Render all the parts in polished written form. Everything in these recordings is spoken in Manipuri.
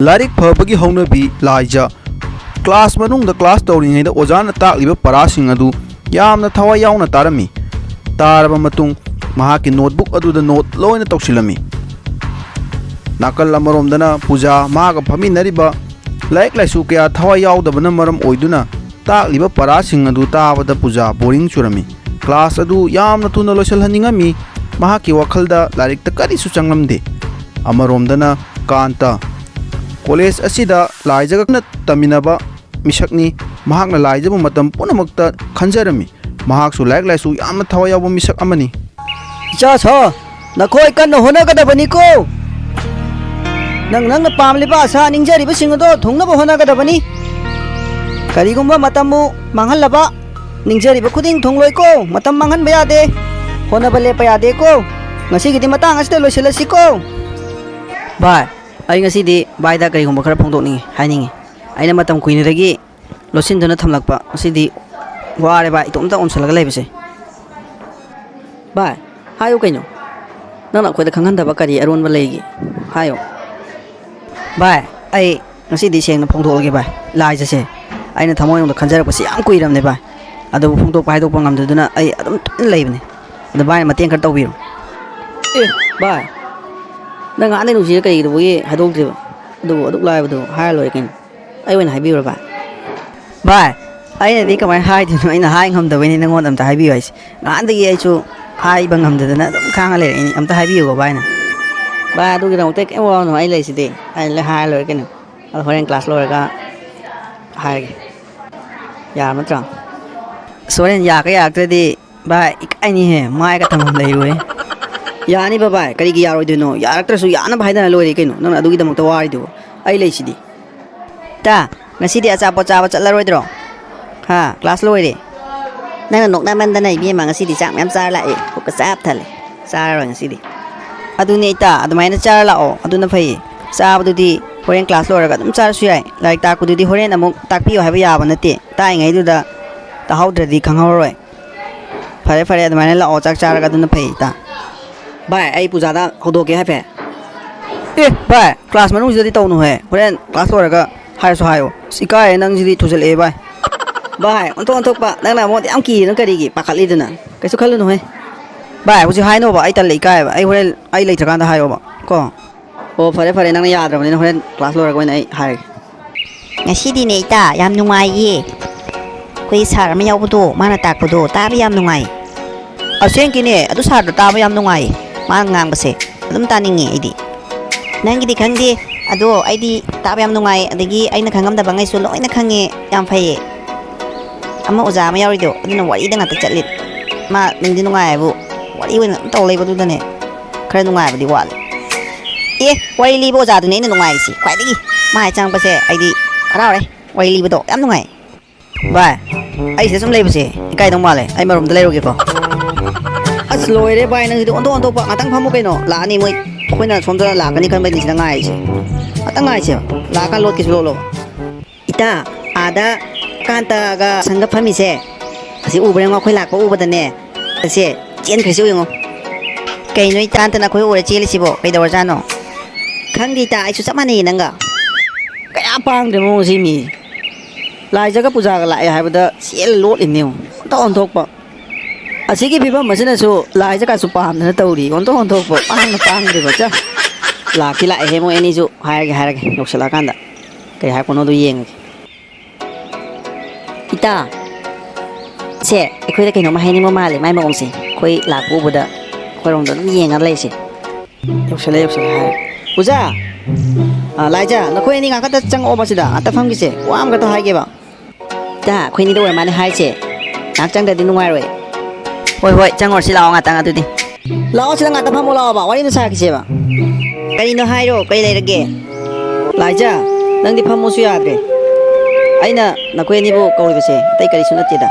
लारिक फबगी हौनबी लाइजा क्लास मनुंग क्लास तौरीङैद ओजाना ताकलिबा परासिङ अदु यामना थवा याउना तारमी तारबा मतुंग महाकी नोटबुक अदुदा नोट लोइना तौसिलमी नाकल अमरोमदना पूजा मागा फमिनरिबा लाइक लाइसु कया थवा याउदबना मरम ओइदुना ताकलिबा परासिङ अदु ताबदा पूजा बोरिंग चुरमी क्लास अदु यामना थुना लोइसलहनिङमी महाकी वखलदा लारिक त करिसु चंगलमदे अमरोमदना कांता कॉलेज असिदा लाइजगना तमिनबा मिसकनी महाकना लाइजबु मतम पुनमक्ता खंजरमी महाकसु लाइक लाइसु यामना थवा याउबा मिसक अमनी इचा छ नखोय कन्न होनगदबनी को नंग पामलिबा आशा निंजरिबा सिंगदो थोंगनबा होनगदबनी करिगुम्बा मतमु मांगहलबा निंजरिबा खुदिंग थोंगलोय को मतम मांगहनबा यादे होनबा लेपा यादे को ngasiगidi matang asida loisilasi ko bai ai ngasidi bai da karigumba khara phongdokni hainingi aina matam kuinidagi losinduna thamlakpa ngasidi ware bai itomta onsalaga leibase bai hayo kaino nana khoida khanghandaba kari aronba leigi hayo bai ai ngasidi sengna phongdokge bai lai jase aina thamoyongda khanjarapasi yam kuiramne bai adu phongdok pai dok pangamduduna ai adum leibne adu bai mateng khar tawbiro bai nang ane nu ji kai du ye hadok driba du aduk lai bu hai loi kin ai wen hai bi ra bai ai ne di kamai hai di ai na hai ngam da wen nang on am ta hai bi ai ngan da ye chu hai bang ngam da na dum khang le ai am ta hai bi go bai na bai du gi dong te ke wa no ai le si de ai le hai loi kin al horen class loi ga hai ya ma tra soren ya ka ya tra di bai ai ni he mai ka tham lai roi यानी बाबा करी की यारो दिनो यार तरसु याना भाईदना लोरे कइनो नन अदुगी दमक वारी दो आई लेसिदी ता ngasiदी achapo chaba chatlaroidro ha class loire nang nokna mandana ibi ma ngasiदी chak myam char la e buka chap thale char ngasiदी aduni ita adumaina char la o aduna phai chabadudi horen class loire ga dum char su yai like ta kududi horen amuk takpiyo haiba yaba nate tai ngai du da ta haudradi khanghoroi phare phare adumaina la o chak char ga aduna phai ta bai ai pujada hodoke ha phe bai class manung jidi tawnu he horen class loraga hai so hayo sikai nang jidi thujal e bai ontok pa nang na mod am ki nang kari gi pakhali duna kaisu khalunu he bai huji hai no ba ai tal lei kai ba ai horen ai lei thakanda hayo ba ko o phare nang na yadra bani horen class loraga wen ai hai ngasidi ne ita yam nungai ye koi sar ma yawbudo mana takbudo tabi yam nungai aseng kine adu sar da taba yam nungai ma ngangbase adum taningi idi nangidi khangdi ado aidi taba yam nungai adagi aina khangamda bangai su loina khange yam phaye ama oja ma yawrido aduna wari da ngata chatlit ma ningdi nungai bu wari wen taw leiba du dane khara nungai badi wal wari libo oja du ne ina nungai si khwai dagi ma hai chang pase aidi araw re wari libo do yam nungai bai ai se sum leibase kai dong male ai marum da leiroge ko as loire bai nang di onto pa atang phamu kaino la ani moi khoina somda la kani kan bai nisna ngai se atang ngai se la kan lot ki lo ita ada kanta ga sanga phami se asi ubre ma khoi lak pa ubadane se chen khaisu yongo kaino ita anta na khoi ore cheli sibo kai dawar jano khangdi ta ai su samani nanga kaya pang de mo si mi lai jaga puja ga la ai haibada sel lot inniu to on thok pa asigi bibam masina su lai jaka su pam na tawri on to pang de bacha la ki la he mo eni su hair ge noksala kanda kai ha kono du yeng ita se ekhoi da kaino ma haini mo male mai ma ongse khoi la bu buda khorong da yeng a leise noksala hair puja lai ja na khoi ni nga ka ta chang o basida ata pham gi se wam ga ta hai ge ba ta khoi ni do ma ne hai se nak chang da di nungai roi hoi changor si lao nga tanga tu di lao si nga ta phamo lao ba wari no sa ki se ba kari no hai ro kai lai rage lai ja nang di phamo su yadre aina na koi ni bo kauri ba se tai kari sunat te da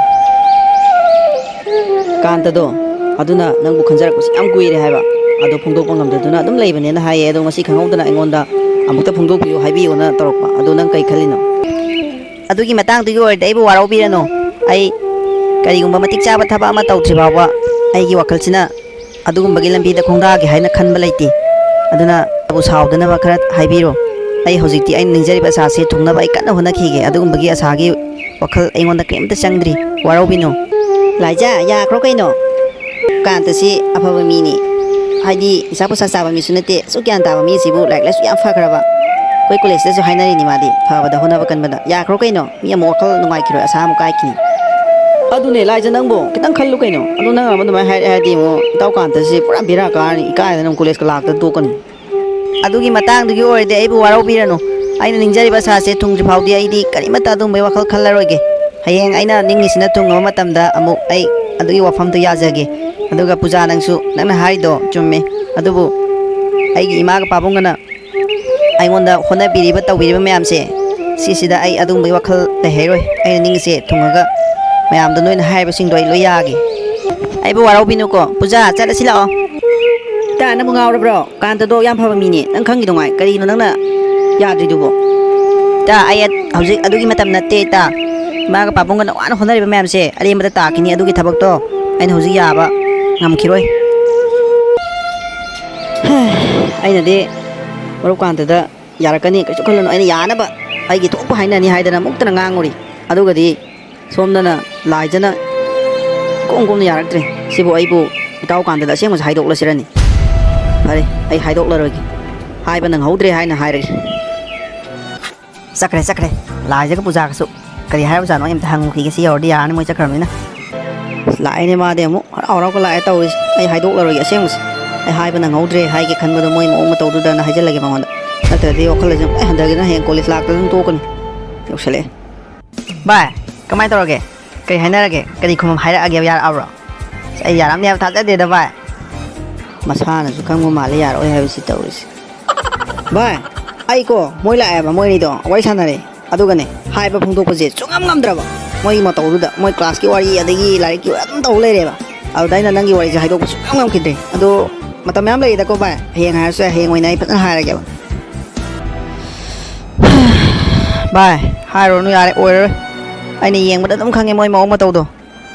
kan ta do aduna nang bu khanjar ko am kui re hai ba ado phongdok pangam da duna dum lai bane na hai ado ngasi khangau dana engonda amukta phongdok bi hai bi ona torok pa ado nang kai khalino adugi matang tu yor dai bu warau bi no ai karigumba matik chaba thaba ama tawthri bawa ai gi wakalsina adugumba gi lambi da khongda gi haina khanba laiti aduna abu saudana ba khara haibiro ꯑꯩ ꯍꯧꯖꯤꯛꯇꯤ ꯑꯩꯅ ꯅꯤꯡꯖꯔꯤꯕ ꯑꯁꯥꯁꯦ ꯊꯨꯡꯅꯕ ꯑꯩ ꯀꯟꯅ ꯍꯣꯠꯅꯈꯤꯒꯦ ꯑꯗꯨꯒꯨꯝꯕꯒꯤ ꯑꯁꯥꯒꯤ ꯋꯥꯈꯜ ꯑꯩꯉꯣꯟꯗ ꯀꯔꯤꯝꯇ ꯆꯪꯗ꯭ꯔꯤ ꯋꯥꯔꯧꯕꯤꯅꯣ ꯂꯥꯏꯖꯥ ꯌꯥꯈ꯭ꯔꯣ ꯀꯩꯅꯣ ꯀꯥꯟꯇꯁꯤ ꯑꯐꯕ ꯃꯤꯅꯤ ꯍꯥꯏꯗꯤ ꯅꯤꯁꯥ ꯄꯨꯁꯥ ꯆꯥꯕ ꯃꯤꯁꯨ ꯅꯠꯇꯦ ꯑꯁꯨꯛ ꯒ꯭ꯌꯥꯟ ꯇꯥꯕ ꯃꯤꯁꯤꯕꯨ ꯂꯥꯏꯔꯤꯛ ꯂꯥꯏꯁꯨ ꯌꯥꯝ ꯐꯈ꯭ꯔꯕ ꯑꯩꯈꯣꯏ ꯀꯣꯂꯦꯖꯇꯁꯨ ꯍꯥꯏꯅꯔꯤꯅꯤ ꯃꯥꯗꯤ ꯐꯕꯗ ꯍꯣꯠꯅꯕ ꯀꯟꯕꯗ ꯌꯥꯈ꯭ꯔꯣ ꯀꯩꯅꯣ ꯃꯤ ꯑꯃꯨꯛ ꯋꯥꯈꯜ ꯅꯨꯡꯉꯥꯏꯈꯤꯔꯣꯏ ꯑꯁꯥ ꯑꯃꯨꯛ ꯀꯥꯏꯈꯤꯅꯤ ꯑꯗꯨꯅꯦ ꯂꯥꯏꯖ ꯅꯪꯕꯨ ꯈꯤꯇꯪ ꯈꯜꯂꯨ ꯀꯩꯅꯣ ꯑꯗꯨ ꯅꯪ ꯑꯗꯨꯃꯥꯏꯅ ꯍꯥꯏꯔꯗꯤ ꯑꯃꯨꯛ ꯏꯇꯥꯎ ꯀꯥꯟꯇꯁꯤ ꯄꯨꯔꯥ ꯕꯦꯔꯥ ꯀꯥꯔꯅꯤ ꯏꯀꯥꯏꯗꯅ ꯑꯃꯨꯛ ꯀꯣꯂꯦꯖꯀ ꯂꯥꯛꯇ ꯇꯣꯛꯀꯅꯤ ꯑꯗꯨꯒꯤ ꯃꯇꯥꯡꯗꯨꯒꯤ ꯑꯣꯏꯔꯗꯤ ꯑꯩꯕꯨ ꯋꯥꯔꯧꯕꯤꯔꯅꯨ ꯑꯩꯅ ꯅꯤꯡꯖꯔꯤꯕ ꯑꯁꯥꯁꯦ ꯊꯨꯡꯗ꯭ꯔꯤ ꯐꯥꯎꯗꯤ ꯑꯩꯗꯤ ꯀꯔꯤꯃꯠꯇ ꯑꯗꯨꯝꯕꯒꯤ ꯋꯥꯈꯜ ꯈꯜꯂꯔꯣꯏꯒꯦ ꯍꯌꯦꯡ ꯑꯩꯅ ꯅꯤꯡꯉꯤꯁꯤꯅ ꯊꯨꯡꯉꯕ ꯃꯇꯝꯗ ꯑꯃꯨꯛ ꯑꯩ ꯑꯗꯨꯒꯤ ꯋꯥꯐꯝꯗꯨ ꯌꯥꯖꯒꯦ ꯑꯗꯨꯒ ꯄꯨꯖꯥ ꯅꯪꯁꯨ ꯅꯪꯅ ꯍꯥꯏꯔꯤꯗꯣ ꯆꯨꯝꯃꯦ ꯑꯗꯨꯕꯨ ꯑꯩꯒꯤ ꯏꯃꯥꯒ ꯄꯥꯕꯨꯡꯒꯅ ꯑꯩꯉꯣꯟꯗ ꯍꯣꯠꯅꯕꯤꯔꯤꯕ ꯇꯧꯕꯤꯔꯤꯕ ꯃꯌꯥꯝꯁꯦ ꯁꯤꯁꯤꯗ ꯑꯩ ꯑꯗꯨꯒꯨꯝꯕꯒꯤ ꯋꯥꯈꯜ ꯂꯩꯍꯩꯔꯣꯏ ꯑꯩꯅ ꯅꯤꯡꯉꯤꯁꯦ ꯊꯨꯡꯉꯒ ꯃꯌꯥꯝꯗꯣ ꯅꯣꯏꯅ ꯍꯥꯏꯔꯤꯕꯁꯤꯡꯗꯣ ꯑꯩ ꯂꯣꯏ ꯌꯥꯒꯦ ꯑꯩꯕꯨ ꯋꯥꯔꯧꯕꯤꯅꯨꯀꯣ ꯄꯨꯖꯥ ꯆꯠꯂꯁꯤ ꯂꯥꯛꯑꯣ ꯏꯇꯥ ꯅꯪꯕꯨ ꯉꯥꯎꯔꯕ꯭ꯔꯣ ꯀꯥꯟꯇꯗꯣ ꯌꯥꯝ ꯐꯕ ꯃꯤꯅꯦ ꯅꯪ ꯈꯪꯈꯤꯗꯨꯉꯥꯏ ꯀꯔꯤꯅꯣ ꯅꯪꯅ ꯌꯥꯗ꯭ꯔꯤꯗꯨꯕꯣ ꯏꯇꯥ ꯑꯩ ꯍꯧꯖꯤꯛ ꯑꯗꯨꯒꯤ ꯃꯇꯝ ꯅꯠꯇꯦ ꯏꯇꯥ ꯏꯃꯥꯒ ꯄꯥꯕꯨꯡꯒꯅ ꯋꯥꯅ ꯍꯣꯠꯅꯔꯤꯕ ꯃꯌꯥꯝꯁꯦ ꯑꯔꯦꯝꯕꯗ ꯇꯥꯈꯤꯅꯤ ꯑꯗꯨꯒꯤ ꯊꯕꯛꯇꯣ ꯑꯩꯅ ꯍꯧꯖꯤꯛ ꯌꯥꯕ ꯉꯝꯈꯤꯔꯣꯏ ꯑꯩꯅꯗꯤ ꯃꯔꯨꯞ ꯀꯥꯟꯇꯗ ꯌꯥꯔꯛꯀꯅꯤ ꯀꯩꯁꯨ ꯈꯜꯂꯨꯅꯨ ꯑꯩꯅ ꯌꯥꯅꯕ ꯑꯩꯒꯤ ꯊꯣꯛꯄ ꯍꯥꯏꯅꯅꯤ ꯍꯥꯏꯗꯅ ꯃꯨꯛꯇꯅ ꯉꯥꯡꯉꯨꯔꯤ ꯑꯗꯨꯒꯗꯤ ꯁꯣꯝꯗꯅ ꯂꯥꯏꯖꯅ ꯀꯣꯝ ꯀꯣꯝꯅ ꯌꯥꯔꯛꯇ꯭ꯔꯦ ꯁꯤꯕꯨ ꯑꯩꯕꯨ ꯏꯇꯥꯎ ꯀꯥꯟꯇꯗ ꯑꯁꯦꯡꯕꯁꯨ ꯍꯥꯏꯗꯣꯛꯂꯁꯤꯔꯅꯤ ꯐꯔꯦ ꯑꯩ ꯍꯥꯏꯗꯣꯛꯂꯔꯣꯏꯒꯦ ꯍꯥꯏꯕ ꯅꯪꯍꯧꯗ꯭ꯔꯦ ꯍꯥꯏꯅ ꯍꯥꯏꯔꯒꯦ ꯆꯠꯈ꯭ꯔꯦ ꯂꯥꯏꯖꯒ ꯄꯨꯖꯥꯒꯁꯨ ꯀꯔꯤ ꯍꯥꯏꯔꯕꯖꯥꯠꯅꯣ ꯑꯩ ꯑꯝꯇ ꯍꯪꯉꯨꯈꯤꯒꯦ ꯁꯤ ꯌꯧꯔꯗꯤ ꯌꯥꯔꯅꯤ ꯃꯣꯏ ꯆꯠꯈ꯭ꯔꯕꯅꯤꯅ ꯂꯥꯛꯑꯦꯅꯦ ꯃꯥꯗꯤ ꯑꯃꯨꯛ ꯍꯔꯥꯎ ꯍꯔꯥꯎꯒ ꯂꯥꯛꯑꯦ ꯇꯧꯔꯤꯁꯦ ꯑꯩ ꯍꯥꯏꯗꯣꯛꯂꯔꯣꯏꯒꯦ ꯑꯁꯦꯡꯕꯁꯦ ꯑꯩ ꯍꯥꯏꯕ ꯅꯪꯍꯧꯗ꯭ꯔꯦ ꯍꯥꯏꯒꯦ ꯈꯟꯕꯗꯣ ꯃꯣꯏ ꯃꯑꯣꯡ ꯃꯇꯧꯗꯨꯗꯅ ꯍꯥꯏꯖꯤꯜꯂꯒꯦ ꯃꯉꯣꯟꯗ ꯅꯠꯇ꯭ꯔꯗꯤ ꯋꯥꯈꯜꯁꯦ ꯑꯃꯨꯛ ꯍꯟꯊꯒꯦꯅ ꯍꯌꯦꯡ ꯀꯣꯂꯦꯖ ꯂꯥꯛꯇ ꯑꯗꯨꯝ ꯇꯣꯛꯀꯅꯤ ꯌꯧꯁꯜꯂꯛꯑꯦ ꯚꯥꯏ ꯀꯃꯥꯏꯅ ꯇꯧꯔꯒꯦ ꯀꯔꯤ ꯍꯥꯏꯅꯔꯒꯦ ꯀꯔꯤ ꯈꯨꯝꯃꯝ ꯍꯥꯏꯔꯛꯑꯒꯦ ꯌꯥꯔꯛꯑꯕ꯭ꯔꯣ ꯑꯩ ꯌꯥꯔꯝꯅꯤ ꯍꯥꯏꯕ ꯊꯥꯖꯗꯦꯗ ꯚꯥꯏ ꯃꯁꯥꯅꯁꯨ ꯈꯪꯕ ꯃꯥꯜꯂꯦ ꯌꯥꯔꯛꯑꯣꯏ ꯍꯥꯏꯕꯁꯤ ꯇꯧꯔꯤꯁꯦ ꯚꯥꯏ ꯑꯩꯀꯣ ꯃꯣꯏ ꯂꯥꯛꯑꯦꯕ ꯃꯣꯏꯅꯤꯗꯣ ꯋꯥꯔꯤ ꯁꯥꯟꯅꯔꯦ ꯑꯗꯨꯒꯅꯦ ꯍꯥꯏꯕ ꯐꯣꯡꯗꯣꯛꯄꯁꯦ ꯁꯨꯡꯉꯝ ꯉꯝꯗ꯭ꯔꯕ ꯃꯣꯏꯒꯤ ꯃꯇꯧꯗꯨꯗ ꯃꯣꯏ ꯀ꯭ꯂꯥꯁꯀꯤ ꯋꯥꯔꯤ ꯑꯗꯒꯤ ꯂꯥꯏꯔꯤꯛꯀꯤ ꯋꯥꯔꯤ ꯑꯗꯨꯝ ꯇꯧ ꯂꯩꯔꯦꯕ ꯑꯗꯨꯗ ꯑꯩꯅ ꯅꯪꯒꯤ ꯋꯥꯔꯤꯁꯦ ꯍꯥꯏꯗꯣꯛꯄ ꯁꯨꯡꯉꯝ ꯉꯝꯈꯤꯗ꯭ꯔꯦ ꯑꯗꯣ ꯃꯇꯝ ꯃꯌꯥꯝ ꯂꯩꯌꯦꯗꯀꯣ ꯚꯥꯏ ꯍꯌꯦꯡ ꯍꯥꯏꯔꯁꯨ ꯌꯥꯏ ꯍꯌꯦꯡ ꯑꯣꯏꯅ ꯑꯩ ꯐꯖꯅ ꯍꯥꯏꯔꯒꯦꯕ ꯚꯥꯏ ꯍꯥꯏꯔꯨꯔꯅꯨ ꯌꯥꯔꯦ ꯑꯣꯏꯔꯔꯣꯏ ꯑꯩꯅ ꯌꯦꯡꯕꯗ ꯑꯗꯨꯝ ꯈꯪꯉꯦ ꯃꯣꯏ ꯃꯑꯣꯡ ꯃꯇꯧꯗꯣ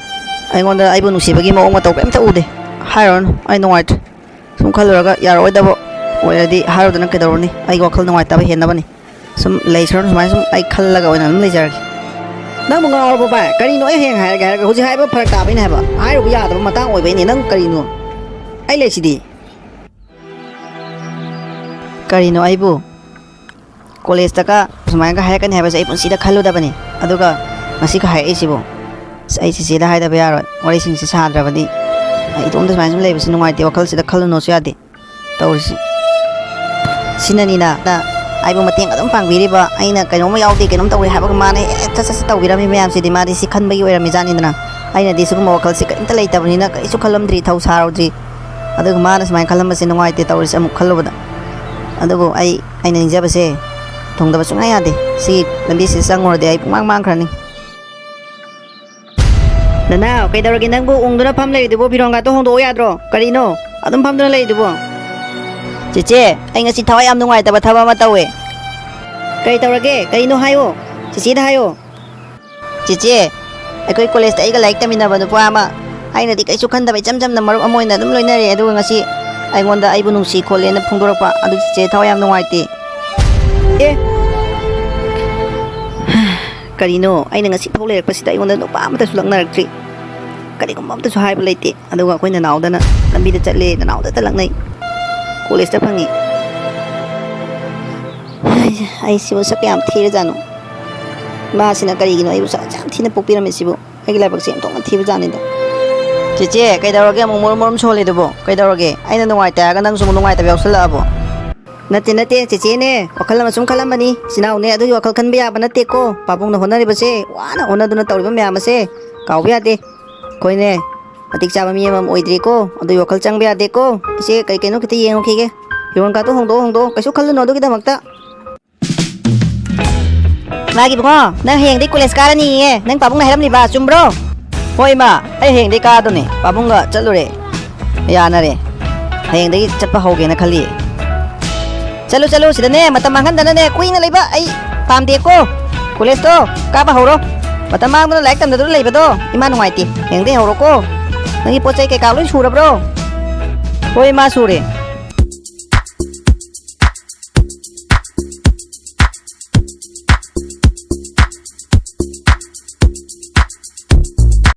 ꯑꯩꯉꯣꯟꯗ ꯑꯩꯕꯨ ꯅꯨꯡꯁꯤꯕꯒꯤ ꯃꯑꯣꯡ ꯃꯇꯧ ꯀꯩꯝꯇ ꯎꯗꯦ ꯍꯥꯏꯔꯨꯔꯅꯨ ꯑꯩ ꯅꯨꯡꯉꯥꯏꯇ꯭ꯔꯦ ꯁꯨꯝ ꯈꯜꯂꯨꯔꯒ ꯌꯥꯔꯛꯑꯣꯏꯗꯕ ꯑꯣꯏꯔꯗꯤ ꯍꯥꯏꯔꯨꯗꯅ ꯀꯩꯗꯧꯔꯨꯅꯤ ꯑꯩꯒꯤ ꯋꯥꯈꯜ ꯅꯨꯡꯉꯥꯏꯇꯕ ꯍꯦꯟꯅꯕꯅꯤ ꯁꯨꯝ ꯂꯩꯁ꯭ꯔꯅꯨ ꯁꯨꯃꯥꯏꯅ ꯁꯨꯝ ꯑꯩ ꯈꯜꯂꯒ ꯑꯣꯏꯅ ꯑꯗꯨꯝ ꯂꯩꯖꯔꯒꯦ ꯅꯪꯕꯨ ꯉꯥꯎꯔꯕꯣ ꯚꯥꯏ ꯀꯔꯤꯅꯣ ꯑꯩ ꯍꯌꯦꯡ ꯍꯥꯏꯔꯒꯦ ꯍꯥꯏꯔꯒ ꯍꯧꯖꯤꯛ ꯍꯥꯏꯕ ꯐꯔꯛ ꯇꯥꯕꯩꯅꯦ ꯍꯥꯏꯕ ꯍꯥꯏꯔꯨꯕ ꯌꯥꯗꯕ ꯃꯇꯥꯡ ꯑꯣꯏꯕꯩꯅꯦ ꯅꯪ ꯀꯔꯤꯅꯣ ꯑꯩ ꯂꯩꯁꯤꯗꯤ ꯀꯔꯤꯅꯣ ꯑꯩꯕꯨ ꯀꯣꯂꯦꯖꯇꯒ ꯁꯨꯃꯥꯏꯅꯒ ꯍꯥꯏꯔꯛꯀꯅꯤ ꯍꯥꯏꯕꯁꯦ ꯑꯩ ꯄꯨꯟꯁꯤꯗ ꯈꯜꯂꯨꯗꯕꯅꯤ ꯑꯗꯨꯒ ꯉꯁꯤꯒ ꯍꯥꯏꯔꯛꯏꯁꯤꯕꯨ ꯑꯩ ꯆꯤꯆꯦꯗ ꯍꯥꯏꯗꯕ ꯌꯥꯔꯣꯏ ꯋꯥꯔꯤꯁꯤꯡꯁꯤ ꯁꯥꯗ꯭ꯔꯕꯗꯤ ꯑꯩ ꯏꯇꯣꯝꯇ ꯁꯨꯃꯥꯏꯅ ꯁꯨꯝ ꯂꯩꯕꯁꯤ ꯅꯨꯡꯉꯥꯏꯇꯦ ꯋꯥꯈꯜꯁꯤꯗ ꯈꯜꯂꯨꯅꯣꯁꯨ ꯌꯥꯗꯦ ꯇꯧꯔꯤꯁꯤ ꯁꯤꯅꯅꯤꯅ ꯑꯩꯕꯨ ꯃꯇꯦꯡ ꯑꯗꯨꯝ ꯄꯥꯡꯕꯤꯔꯤꯕ ꯑꯩꯅ ꯀꯩꯅꯣꯝꯃ ꯌꯥꯎꯗꯦ ꯀꯩꯅꯣꯝ ꯇꯧꯔꯦ ꯍꯥꯏꯕꯒ ꯃꯥꯅ ꯍꯦꯛꯇ ꯁꯠ ꯇꯧꯕꯤꯔꯝꯃꯤ ꯃꯌꯥꯝꯁꯤꯗꯤ ꯃꯥꯗꯤ ꯁꯤ ꯈꯟꯕꯒꯤ ꯑꯣꯏꯔꯝꯃꯤꯖꯥꯠꯅꯤꯗꯅ ꯑꯩꯅꯗꯤ ꯁꯤꯒꯨꯝꯕ ꯋꯥꯈꯜꯁꯤ ꯀꯔꯤꯝꯇ ꯂꯩꯇꯕꯅꯤꯅ ꯀꯔꯤꯁꯨ ꯈꯜꯂꯝꯗ꯭ꯔꯤ ꯊꯧ ꯁꯥꯔꯨꯗ꯭ꯔꯤ ꯑꯗꯨꯒ ꯃꯥꯅ ꯁꯨꯃꯥꯏꯅ ꯈꯜꯂꯝꯕꯁꯦ ꯅꯨꯡꯉꯥꯏꯇꯦ ꯇꯧꯔꯤꯁꯦ ꯑꯃꯨꯛ ꯈꯜꯂꯨꯕꯗ ꯑꯗꯨꯕꯨ ꯑꯩꯅ ꯅꯤꯡꯖꯕꯁꯦ ꯊꯨꯡꯗꯕ ꯁꯨꯡꯌꯥ ꯌꯥꯗꯦ ꯁꯤ ꯂꯝꯕꯤꯁꯤꯗ ꯆꯪꯉꯨꯔꯗꯤ ꯑꯩ ꯄꯨꯡꯃꯥꯡ ꯃꯥꯡꯈ꯭ꯔꯅꯤ ꯅꯅꯥꯎ ꯀꯩꯗꯧꯔꯒꯦ ꯅꯪꯕꯨ ꯎꯪꯗꯨꯅ ꯐꯝ ꯂꯩꯔꯤꯗꯨꯕꯣ ꯐꯤꯔꯣꯟꯒꯥꯇꯣ ꯍꯣꯡꯗꯣꯛꯑꯣ ꯌꯥꯗ꯭ꯔꯣ ꯀꯔꯤꯅꯣ ꯑꯗꯨꯝ ꯐꯝꯗꯨꯅ ꯂꯩꯔꯤꯗꯨꯕꯣ ꯆꯦꯆꯦ ꯑꯩ ꯉꯁꯤ ꯊꯋꯥꯏ ꯌꯥꯝ ꯅꯨꯡꯉꯥꯏꯇꯕ ꯊꯕꯛ ꯑꯃ ꯇꯧꯋꯦ ꯀꯔꯤ ꯇꯧꯔꯒꯦ ꯀꯔꯤꯅꯣ ꯍꯥꯏꯌꯣ ꯆꯦꯆꯦꯗ ꯍꯥꯏꯌꯣ ꯆꯦꯆꯦ ꯑꯩꯈꯣꯏ ꯀꯣꯂꯦꯖꯇ ꯑꯩꯒ ꯂꯥꯏꯔꯤꯛ ꯇꯝꯃꯤꯟꯅꯕ ꯅꯨꯄꯥ ꯑꯃ ꯑꯩꯅꯗꯤ ꯀꯩꯁꯨ ꯈꯟꯗꯕ ꯏꯆꯝ ꯆꯝꯅ ꯃꯔꯨꯞ ꯑꯃ ꯑꯣꯏꯅ ꯑꯗꯨꯝ ꯂꯣꯏꯅꯔꯦ ꯑꯗꯨꯒ ꯉꯁꯤ ꯑꯩꯉꯣꯟꯗ ꯑꯩꯕꯨ ꯅꯨꯡꯁꯤ ꯈꯣꯠꯂꯦꯅ ꯐꯣꯡꯗꯣꯔꯛꯄ ꯑꯗꯨ ꯆꯦꯆꯦ ꯊꯋꯥꯏ ꯌꯥꯝ ꯅꯨꯡꯉꯥꯏꯇꯦ ꯑꯦ ꯀꯔꯤꯅೋ ꯑꯩꯅ ꯉꯁꯤ ꯐꯥꯎ ꯂꯩꯔꯛꯄꯁꯤꯗ ꯑꯩꯉꯣꯟꯗ ꯅꯨꯄꯥ ꯑꯃꯇꯁꯨ ꯂꯛꯅꯔꯛꯇ꯭ꯔꯤ ꯀꯔꯤꯒꯨꯝꯕ ꯑꯝꯇꯁꯨ ꯍꯥꯏꯕ ꯂꯩꯇꯦ ꯑꯗꯨꯒ ꯑꯩꯈꯣꯏ ꯅꯅꯥꯎꯗꯅ ꯂꯝꯕꯤꯗ ꯆꯠꯂꯦ ꯅꯅꯥꯎꯗꯇ ꯂꯛꯅꯩ ꯀꯣꯂꯦꯖꯇ ꯐꯪꯉꯤ ꯑꯩꯁꯤꯕꯨ ꯁꯛ ꯌꯥꯝ ꯊꯤꯔꯖꯥꯠꯅꯣ ꯃꯥꯁꯤꯅ ꯀꯔꯤꯒꯤꯅꯣ ꯑꯩꯕꯨ ꯁꯛ ꯌꯥꯝ ꯊꯤꯅ ꯄꯣꯛꯄꯤꯔꯝꯃꯤꯁꯤꯕꯨ ꯑꯩꯒꯤ ꯂꯥꯏꯕꯛꯁꯦ ꯌꯥꯝꯊꯣꯛꯅ ꯊꯤꯕꯖꯥꯠꯅꯤꯗ ꯆꯦꯆꯦ ꯀꯩꯗꯧꯔꯒꯦ ꯑꯃꯨꯛ ꯃꯔꯨꯝ ꯃꯔꯨꯝ ꯁꯣꯜꯂꯤꯗꯨꯕꯣ ꯀꯩꯗꯧꯔꯒꯦ ꯑꯩꯅ ꯅꯨꯡꯉꯥꯏꯇꯦ ꯍꯥꯏꯔꯒ ꯅꯪꯁꯨ ꯑꯃꯨꯛ ꯅꯨꯡꯉꯥꯏꯇꯕ ꯌꯥꯎꯁꯜꯂꯛꯑꯕꯣ ꯅꯠꯇꯦ ꯆꯦꯆꯦꯅꯦ ꯋꯥꯈꯜ ꯑꯃ ꯁꯨꯝ ꯈꯜꯂꯝꯕꯅꯤ ꯏꯆꯤꯟꯅꯥꯎꯅꯦ ꯑꯗꯨꯒꯤ ꯋꯥꯈꯜ ꯈꯟꯕ ꯌꯥꯕ ꯅꯠꯇꯦꯀꯣ ꯄꯥꯕꯨꯡꯅ ꯍꯣꯠꯅꯔꯤꯕꯁꯦ ꯋꯥꯅ ꯍꯣꯠꯅꯗꯨꯅ ꯇꯧꯔꯤꯕ ꯃꯌꯥꯝ ꯑꯁꯦ ꯀꯥꯎꯕ ꯌꯥꯗꯦ ꯑꯩꯈꯣꯏꯅꯦ ꯃꯇꯤꯛ ꯆꯥꯕ ꯃꯤ ꯑꯃ ꯑꯣꯏꯗ꯭ꯔꯤꯀꯣ ꯑꯗꯨꯒꯤ ꯋꯥꯈꯜ ꯆꯪꯕ ꯌꯥꯗꯦꯀꯣ ꯏꯆꯦ ꯀꯩꯅꯣ ꯈꯤꯇ ꯌꯦꯡꯉꯨꯈꯤꯒꯦ ꯐꯤꯔꯣꯟ ꯀꯥꯇꯣ ꯍꯣꯡꯗꯣꯛꯑꯣ ꯀꯩꯁꯨ ꯈꯜꯂꯨꯅꯣ ꯑꯗꯨꯒꯤꯗꯃꯛꯇ ꯃꯥꯒꯤꯕꯨꯡꯉꯣ ꯅꯪ ꯍꯌꯦꯡꯗꯩ ꯀꯣꯂꯦꯖ ꯀꯥꯔꯅꯤꯌꯦ ꯅꯪ ꯄꯥꯕꯨꯡꯅ ꯍꯥꯏꯔꯝꯂꯤꯕ ꯆꯨꯝꯕ꯭ꯔꯣ ꯍꯣꯏ ꯏꯃꯥ ꯑꯩ ꯍꯌꯦꯡꯗꯩ ꯀꯥꯗꯣꯅꯦ ꯄꯥꯕꯨꯡꯒ ꯆꯠꯂꯨꯔꯦ ꯌꯥꯅꯔꯦ ꯍꯌꯦꯡꯗꯒꯤ ꯆꯠꯄ ꯍꯧꯒꯦꯅ ꯈꯜꯂꯤ ꯆꯠꯂꯨ ꯁꯤꯗꯅꯦ ꯃꯇꯝ ꯃꯥꯡꯍꯟꯗꯅꯅꯦ ꯀꯨꯏꯅ ꯂꯩꯕ ꯑꯩ ꯄꯥꯝꯗꯦꯀꯣ ꯀꯣꯂꯦꯖꯇꯣ ꯀꯥꯕ ꯍꯧꯔꯣ ꯃꯇꯝ ꯃꯥꯡꯗꯨꯅ ꯂꯥꯏꯔꯤꯛ ꯇꯝꯗꯗꯨꯅ ꯂꯩꯕꯗꯣ ꯏꯃꯥ ꯅꯨꯡꯉꯥꯏꯇꯦ ꯍꯌꯦꯡꯗꯩ ꯍꯧꯔꯣꯀꯣ ꯅꯪꯒꯤ ꯄꯣꯠ ꯆꯩ ꯀꯩꯀꯥ ꯂꯣꯏ ꯁꯨꯔꯕ꯭ꯔꯣ ꯍꯣꯏ ꯏꯃꯥ ꯁꯨꯔꯦ